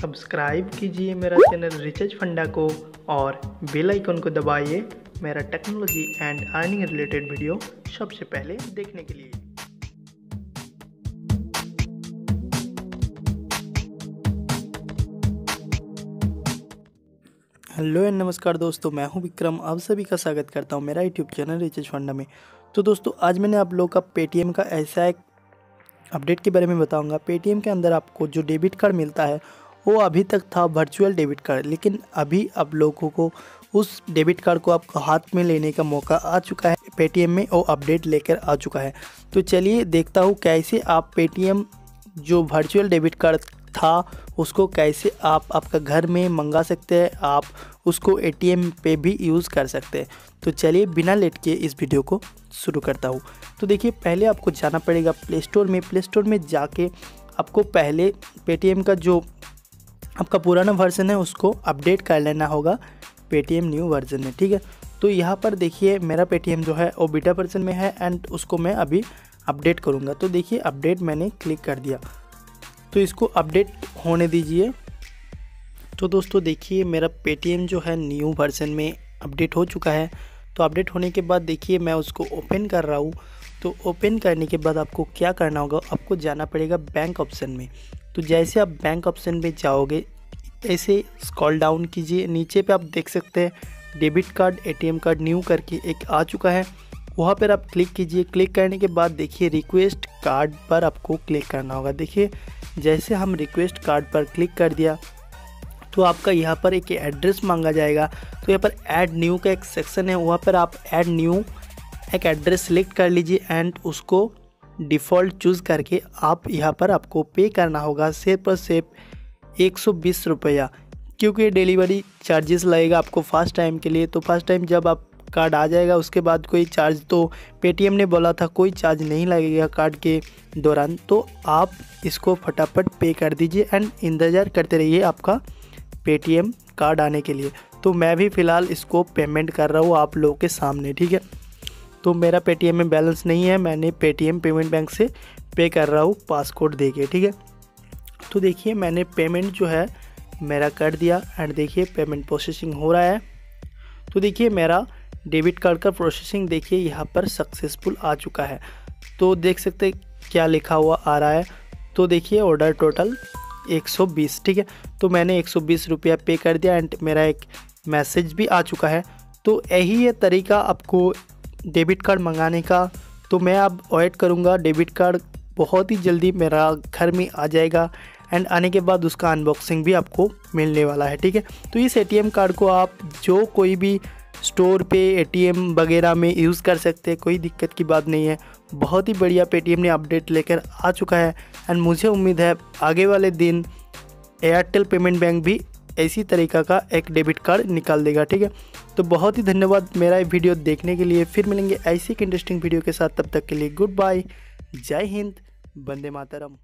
Subscribe कीजिए मेरा channel recharge फंडा को और बेल आइकन को दबाइए मेरा technology and earning related video सबसे पहले देखने के लिए। हेलो एंड नमस्कार दोस्तों, मैं हूं विक्रम। आप सभी का स्वागत करता हूं मेरा यूट्यूब चैनल रिचार्ज फंडा में। तो दोस्तों, आज मैंने आप लोगों का पेटीएम का ऐसा एक अपडेट के बारे में बताऊंगा। पेटीएम के अंदर आपको जो डेबिट कार्ड मिलता है वो अभी तक था वर्चुअल डेबिट कार्ड, लेकिन अभी आप लोगों को उस डेबिट कार्ड को आपको हाथ में लेने का मौका आ चुका है। पेटीएम में वो अपडेट लेकर आ चुका है। तो चलिए देखता हूँ कैसे आप पेटीएम जो वर्चुअल डेबिट कार्ड था उसको कैसे आप आपका घर में मंगा सकते हैं, आप उसको एटीएम पे भी यूज़ कर सकते हैं। तो चलिए बिना लेट के इस वीडियो को शुरू करता हूँ। तो देखिए, पहले आपको जाना पड़ेगा प्ले स्टोर में जाके आपको पहले पेटीएम का जो आपका पुराना वर्जन है उसको अपडेट कर लेना होगा पेटीएम न्यू वर्जन में, ठीक है। तो यहाँ पर देखिए मेरा पेटीएम जो है वो बीटा वर्जन में है एंड उसको मैं अभी अपडेट करूँगा। तो देखिए अपडेट मैंने क्लिक कर दिया, तो इसको अपडेट होने दीजिए। तो दोस्तों देखिए मेरा पेटीएम जो है न्यू वर्जन में अपडेट हो चुका है। तो अपडेट होने के बाद देखिए मैं उसको ओपन कर रहा हूँ। तो ओपन करने के बाद आपको क्या करना होगा, आपको जाना पड़ेगा बैंक ऑप्शन में। तो जैसे आप बैंक ऑप्शन में जाओगे ऐसे स्क्रॉल डाउन कीजिए, नीचे पे आप देख सकते हैं debit card ATM card new करके एक आ चुका है, वहाँ पर आप क्लिक कीजिए। क्लिक करने के बाद देखिए रिक्वेस्ट कार्ड पर आपको क्लिक करना होगा। देखिए जैसे हम रिक्वेस्ट कार्ड पर क्लिक कर दिया तो आपका यहाँ पर एक एड्रेस मांगा जाएगा। तो यहाँ पर ऐड न्यू का एक सेक्शन है, वहाँ पर आप ऐड न्यू एक एड्रेस सेलेक्ट कर लीजिए एंड उसको डिफ़ॉल्ट चूज़ करके आप यहाँ पर आपको पे करना होगा सिर्फ और सिर्फ 120 रुपया, क्योंकि डिलीवरी चार्जेस लगेगा आपको फर्स्ट टाइम के लिए। तो फर्स्ट टाइम जब आप कार्ड आ जाएगा उसके बाद कोई चार्ज, तो पेटीएम ने बोला था कोई चार्ज नहीं लगेगा कार्ड के दौरान। तो आप इसको फटाफट पे कर दीजिए एंड इंतज़ार करते रहिए आपका पेटीएम कार्ड आने के लिए। तो मैं भी फ़िलहाल इसको पेमेंट कर रहा हूँ आप लोगों के सामने, ठीक है। तो मेरा पेटीएम में बैलेंस नहीं है, मैंने पेटीएम पेमेंट बैंक से पे कर रहा हूँ पासकोड दे के, ठीक है। तो देखिए मैंने पेमेंट जो है मेरा कर दिया एंड देखिए पेमेंट प्रोसेसिंग हो रहा है। तो देखिए मेरा डेबिट कार्ड का प्रोसेसिंग देखिए यहाँ पर सक्सेसफुल आ चुका है। तो देख सकते हैं क्या लिखा हुआ आ रहा है। तो देखिए ऑर्डर टोटल 120, ठीक है। तो मैंने 120 रुपया पे कर दिया एंड मेरा एक मैसेज भी आ चुका है। तो यही है तरीका आपको डेबिट कार्ड मंगाने का। तो मैं अब वेट करूँगा, डेबिट कार्ड बहुत ही जल्दी मेरा घर में आ जाएगा एंड आने के बाद उसका अनबॉक्सिंग भी आपको मिलने वाला है, ठीक है। तो इस एटीएम कार्ड को आप जो कोई भी स्टोर पे एटीएम वगैरह में यूज़ कर सकते हैं, कोई दिक्कत की बात नहीं है। बहुत ही बढ़िया पेटीएम ने अपडेट लेकर आ चुका है एंड मुझे उम्मीद है आगे वाले दिन एयरटेल पेमेंट बैंक भी इसी तरीक़ा का एक डेबिट कार्ड निकाल देगा, ठीक है। तो बहुत ही धन्यवाद मेरा वीडियो देखने के लिए। फिर मिलेंगे ऐसी एक इंटरेस्टिंग वीडियो के साथ, तब तक के लिए गुड बाय, जय हिंद, वंदे मातरम।